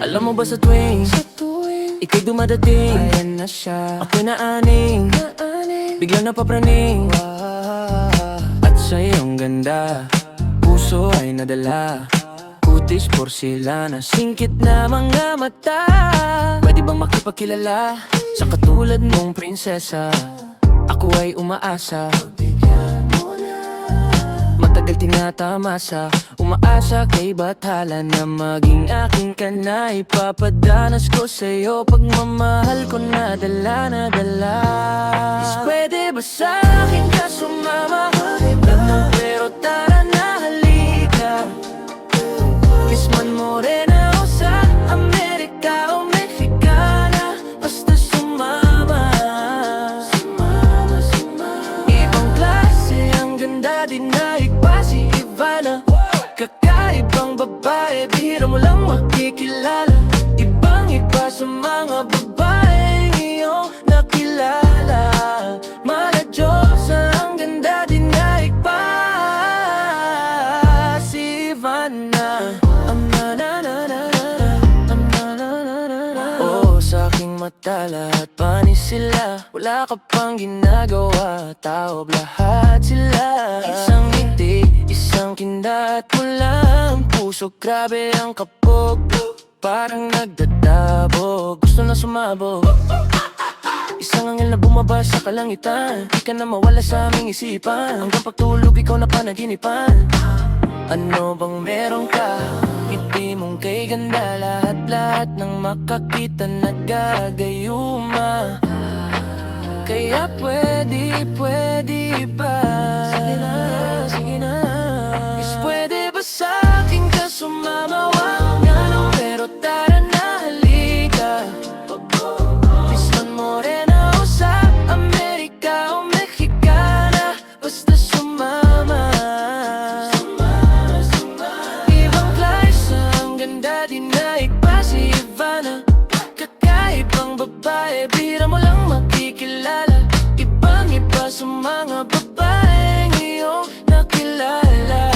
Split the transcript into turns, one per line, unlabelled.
Alam mo ba sa tuwing ika'y dumadating,
ayan na siya,
ako'y naaning biglang napapraning. At sa iyong ganda, puso ay nadala, kutis porselana, singkit na mga mata. Pwede bang makipagkilala sa katulad mong prinsesa? Ako ay umaasa, matagal tinatamasa, umaasa kay bathala na maging aking ka na. Ipapadanas ko sa'yo pagmamahal ko na dala na dala. Is pwede ba sa'kin ka sumama? Tanong pero tara na halika. Kiss man morena o sa Amerika o Mexicana, basta sumama. Ibang klase ang ganda, dinaig pa si Ivana. Kakaibang babae, bihira mo lang makikilala. Ibang iba sa mga babaeng iyong nakilala. Mala Diyosa ang ganda, dinaig pa si Ivana. Oo, sa aking mata lahat panis sila. Wala ka pang ginagawa, taob lahat sila. Isang ngiti, isang kindat mo lang, puso grabe ang kapog, parang nagdadabog, gusto na sumabog. Isang anghel na bumaba sa kalangitan, di ka na mawala sa aming isipan. Hanggang pagtulog ikaw na panaginipan. Ano bang meron ka? Ngiti mong kay ganda, lahat-lahat ng makakita nagagayuma. Kaya pwede ba? Sige na, sige na. Is pwede ba sa'kin ka sumama? Wag nga lang pero tara na halika. Miss man morena o sa Amerika o Mexicana, basta sumama. Ibang klase ang ganda, dinaig pa si Ivana. Kakaibang babae, bihira mo lang makikilala. Ibang iba sa mga babaeng iyong nakilala.